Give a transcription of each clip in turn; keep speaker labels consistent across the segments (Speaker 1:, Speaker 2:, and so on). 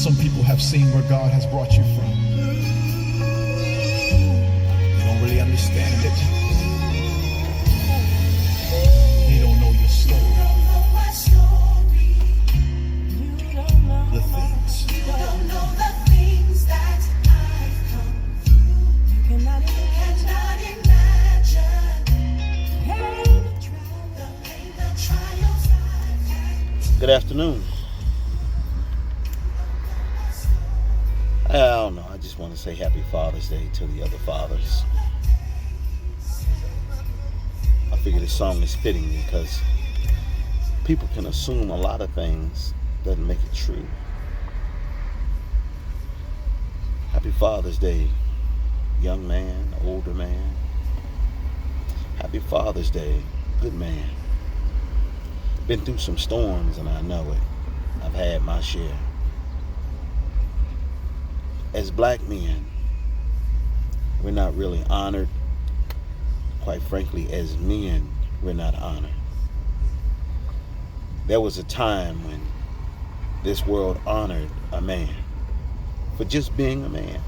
Speaker 1: Some people have seen where God has brought you from. They don't really understand it. They don't know your story. The things. You don't know the things that I've come through. You cannot imagine the pain, the trials I've had.
Speaker 2: Good afternoon. I don't know. I just want to say Happy Father's Day to the other fathers. I figure this song is fitting because people can assume a lot of things, doesn't make it true. Happy Father's Day, young man, older man. Happy Father's Day, good man. Been through some storms and I know it. I've had my share. As black men, we're not really honored. Quite frankly, as men, we're not honored. There was a time when this world honored a man for just being a man.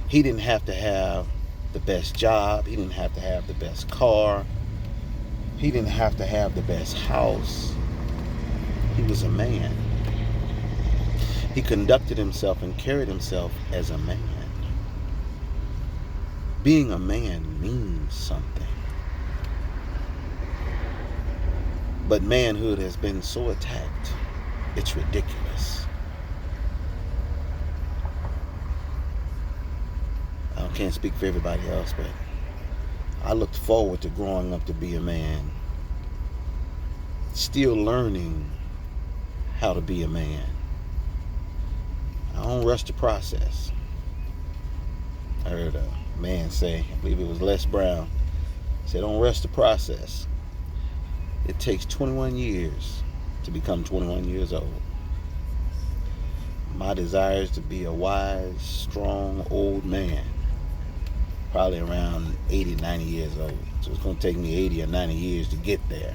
Speaker 2: He didn't have to have the best job. He didn't have to have the best car. He didn't have to have the best house. He was a man. He conducted himself and carried himself as a man. Being a man means something. But manhood has been so attacked, it's ridiculous. I can't speak for everybody else, but I looked forward to growing up to be a man. Still learning how to be a man. I don't rush the process. I heard a man say, I believe it was Les Brown, said, don't rush the process. It takes 21 years to become 21 years old. My desire is to be a wise, strong, old man, probably around 80, 90 years old. So it's going to take me 80 or 90 years to get there.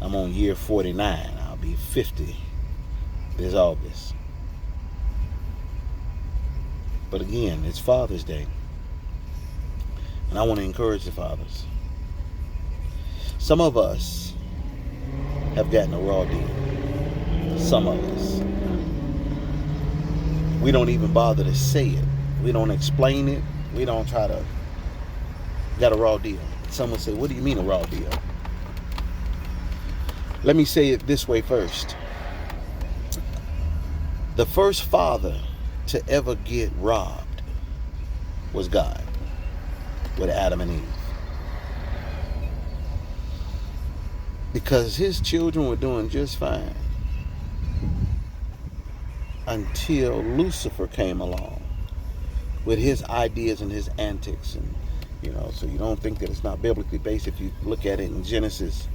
Speaker 2: I'm on year 49. I'll be 50 this August. But again, it's Father's Day. And I want to encourage the fathers. Some of us have gotten a raw deal. Some of us. We don't even bother to say it. We don't explain it. We don't try to. Got a raw deal. Someone say, what do you mean a raw deal? Let me say it this way first. The first father to ever get robbed was God with Adam and Eve, because his children were doing just fine until Lucifer came along with his ideas and his antics. And so you don't think that it's not biblically based. If you look at it in Genesis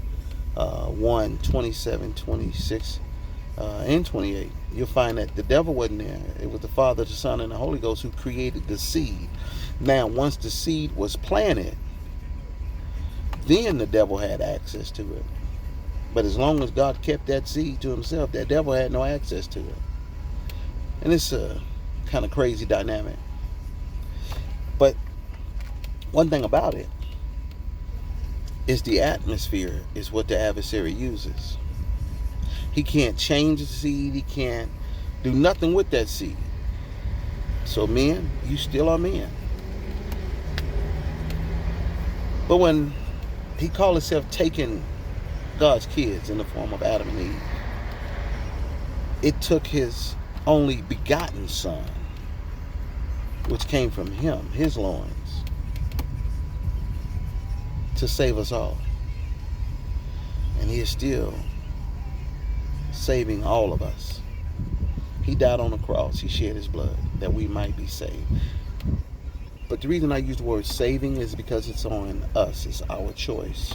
Speaker 2: 1, 27, 26 and 28, you'll find that the devil wasn't there. It was the Father, the Son, and the Holy Ghost who created the seed. Now, once the seed was planted, then the devil had access to it. But as long as God kept that seed to himself, that devil had no access to it. And it's a kind of crazy dynamic. But one thing about it is the atmosphere is what the adversary uses. He can't change the seed. He can't do nothing with that seed. So men, you still are men. But when he called himself taking God's kids in the form of Adam and Eve, it took his only begotten son, which came from him, his loins, to save us all. And he is still saving all of us. He died on the cross. He shed his blood that we might be saved. But the reason I use the word saving is because it's on us. It's our choice.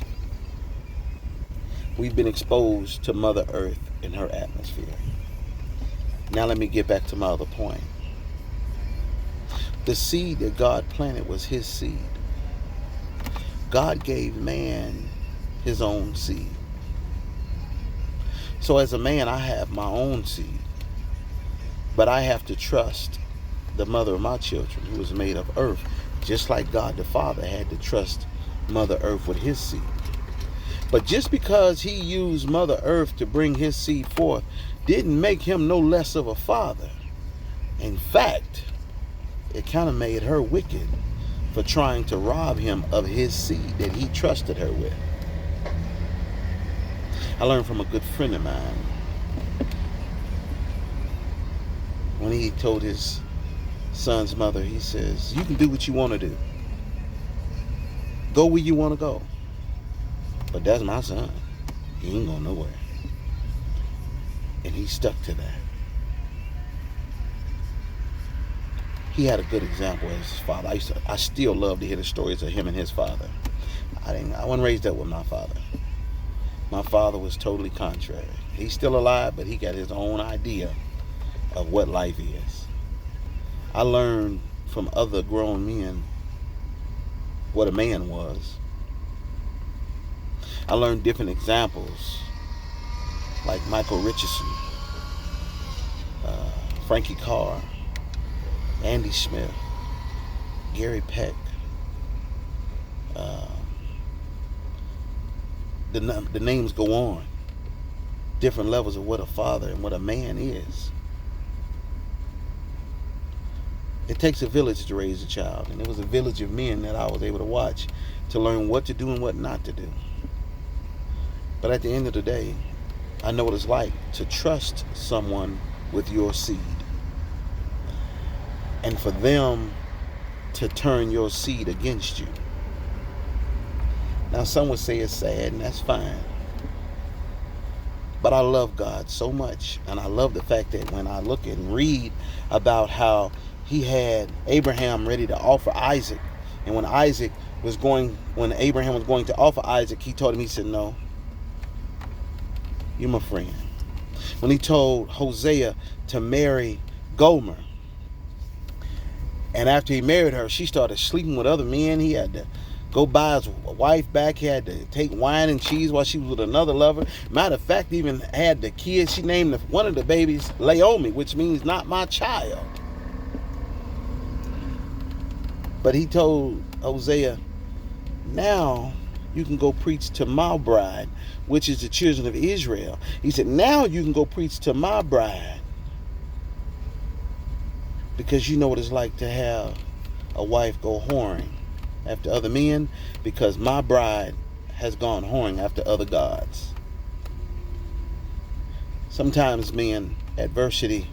Speaker 2: We've been exposed to Mother Earth and her atmosphere. Now let me get back to my other point. The seed that God planted was his seed. God gave man his own seed. So as a man, I have my own seed. But I have to trust the mother of my children, who is made of earth, just like God the Father had to trust Mother Earth with his seed. But just because he used Mother Earth to bring his seed forth didn't make him no less of a father. In fact, it kind of made her wicked for trying to rob him of his seed that he trusted her with. I learned from a good friend of mine when he told his son's mother, he says, you can do what you want to do. Go where you want to go. But that's my son. He ain't going nowhere. And he stuck to that. He had a good example as his father. I still love to hear the stories of him and his father. I wasn't raised up with my father. My father was totally contrary. He's still alive, but he got his own idea of what life is. I learned from other grown men what a man was. I learned different examples like Michael Richardson, Frankie Carr, Andy Smith, Gary Peck. The names go on. Different levels of what a father and what a man is. It takes a village to raise a child, and it was a village of men that I was able to watch to learn what to do and what not to do. But at the end of the day, I know what it's like to trust someone with your seed, and for them to turn your seed against you. Now, some would say it's sad, and that's fine. But I love God so much, and I love the fact that when I look and read about how he had Abraham ready to offer Isaac, and when Abraham was going to offer Isaac, he told him, he said, no, you're my friend. When he told Hosea to marry Gomer, and after he married her, she started sleeping with other men, he had to go buy his wife back. He had to take wine and cheese while she was with another lover. Matter of fact, even had the kids. She named one of the babies Laomi, which means not my child. But he told Hosea, now you can go preach to my bride, which is the children of Israel. He said, now you can go preach to my bride, because you know what it's like to have a wife go whoring after other men, because my bride has gone whoring after other gods. Sometimes, men, adversity,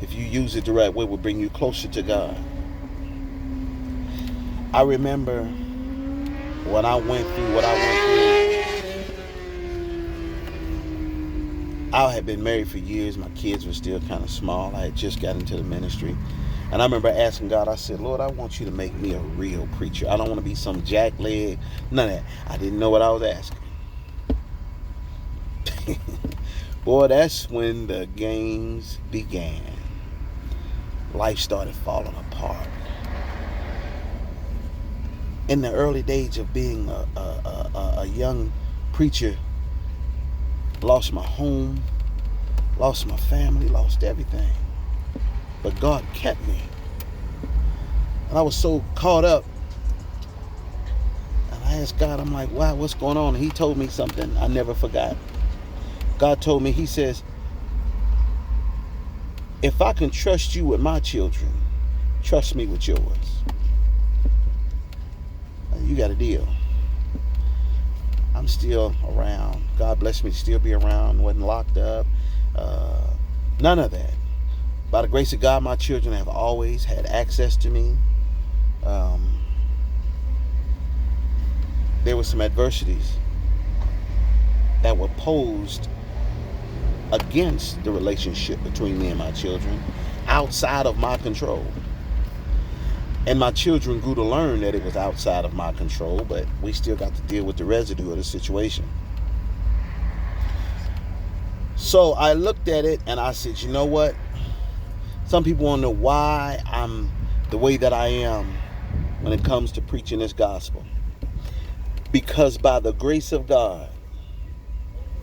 Speaker 2: if you use it the right way, will bring you closer to God. I remember when I went through what I went through. I had been married for years. My kids were still kind of small. I had just got into the ministry. And I remember asking God, I said, Lord, I want you to make me a real preacher. I don't want to be some jackleg, none of that. I didn't know what I was asking. Boy, that's when the games began. Life started falling apart. In the early days of being a young preacher, lost my home, lost my family, lost everything. But God kept me. And I was so caught up. And I asked God, I'm like, wow, what's going on? And he told me something I never forgot. God told me, he says, if I can trust you with my children, trust me with yours. And you got a deal. I'm still around. God bless me to still be around. Wasn't locked up. None of that. By the grace of God, my children have always had access to me. There were some adversities that were posed against the relationship between me and my children, outside of my control. And my children grew to learn that it was outside of my control, but we still got to deal with the residue of the situation. So I looked at it and I said, you know what? Some people want to know why I'm the way that I am when it comes to preaching this gospel. Because by the grace of God,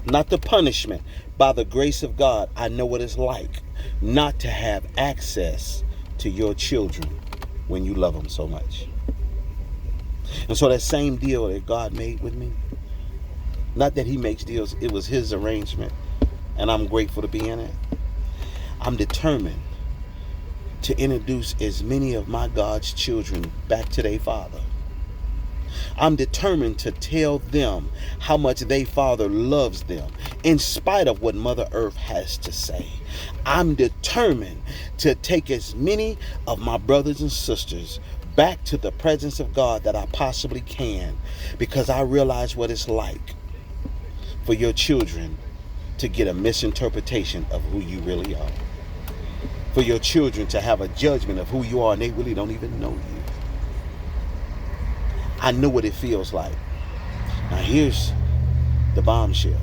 Speaker 2: not the punishment. By the grace of God, I know what it's like not to have access to your children when you love them so much. And so that same deal that God made with me, not that he makes deals, it was his arrangement, and I'm grateful to be in it. I'm determined to introduce as many of my God's children back to their father. I'm determined to tell them how much their father loves them in spite of what Mother Earth has to say. I'm determined to take as many of my brothers and sisters back to the presence of God that I possibly can, because I realize what it's like for your children to get a misinterpretation of who you really are. For your children to have a judgment of who you are and they really don't even know you. I know what it feels like. Now here's the bombshell.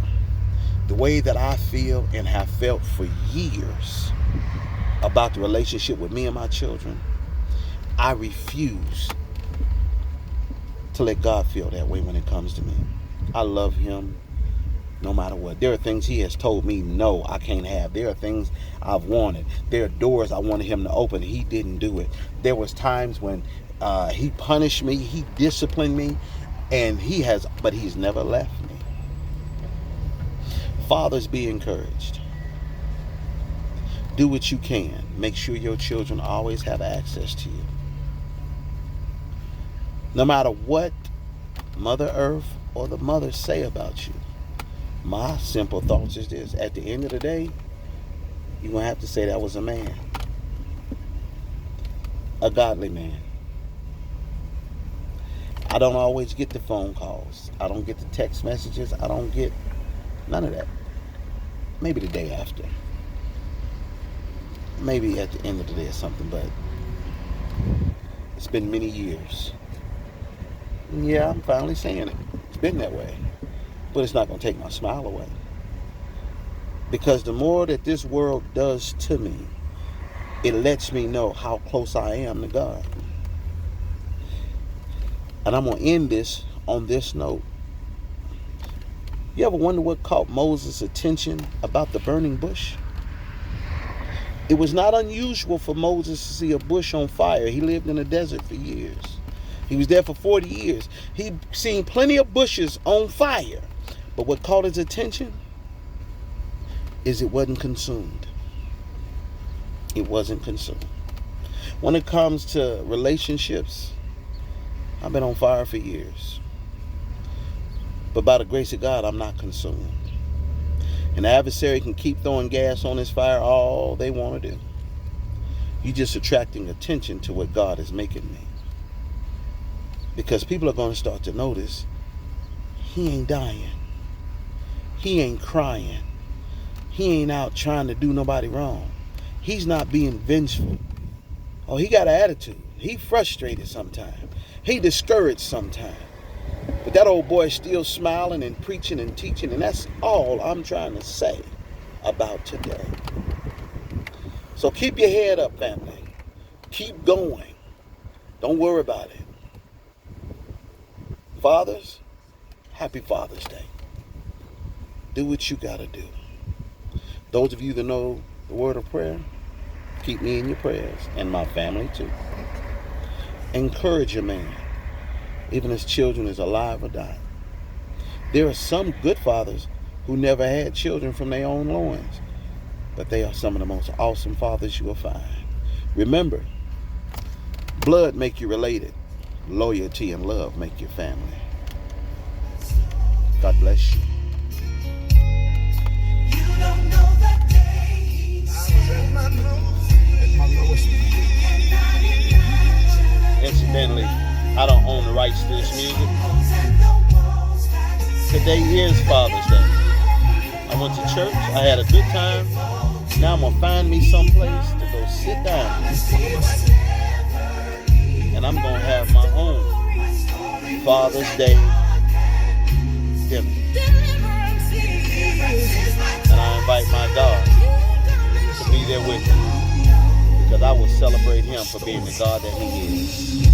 Speaker 2: The way that I feel and have felt for years about the relationship with me and my children, I refuse to let God feel that way when it comes to me. I love him no matter what. There are things he has told me, no, I can't have. There are things I've wanted. There are doors I wanted him to open. He didn't do it. There was times when he punished me, he disciplined me, and but he's never left me. Fathers, be encouraged. Do what you can. Make sure your children always have access to you. No matter what Mother Earth or the mothers say about you, my simple thoughts is this: at the end of the day, you're going to have to say that was a man. A godly man. I don't always get the phone calls. I don't get the text messages. I don't get none of that. Maybe the day after. Maybe at the end of the day or something, but it's been many years. Yeah, I'm finally saying it. It's been that way. But it's not going to take my smile away. Because the more that this world does to me, it lets me know how close I am to God. And I'm going to end this on this note. You ever wonder what caught Moses' attention about the burning bush? It was not unusual for Moses to see a bush on fire. He lived in the desert for years. He was there for 40 years. He'd seen plenty of bushes on fire. But what caught his attention is it wasn't consumed. It wasn't consumed. When it comes to relationships, I've been on fire for years. But by the grace of God, I'm not consumed. And the adversary can keep throwing gas on this fire all they want to do. You're just attracting attention to what God is making me. Because people are going to start to notice he ain't dying. He ain't crying. He ain't out trying to do nobody wrong. He's not being vengeful. Oh, he got an attitude. He frustrated sometimes. He discouraged sometimes. But that old boy is still smiling and preaching and teaching. And that's all I'm trying to say about today. So keep your head up, family. Keep going. Don't worry about it. Fathers, happy Father's Day. Do what you got to do. Those of you that know the word of prayer, keep me in your prayers, and my family too. Encourage a man, even his children is alive or dying. There are some good fathers who never had children from their own loins, but they are some of the most awesome fathers you will find. Remember, blood make you related. Loyalty and love make your family. God bless you.
Speaker 1: You don't know the days.
Speaker 3: At my lowest.
Speaker 2: Incidentally, I don't own the rights to this music. Today is Father's Day. I went to church. I had a good time. Now I'm going to find me someplace to go sit down. And I'm going to have my own Father's Day dinner. And I invite my God to be there with me, because I will celebrate him for being the God that he is.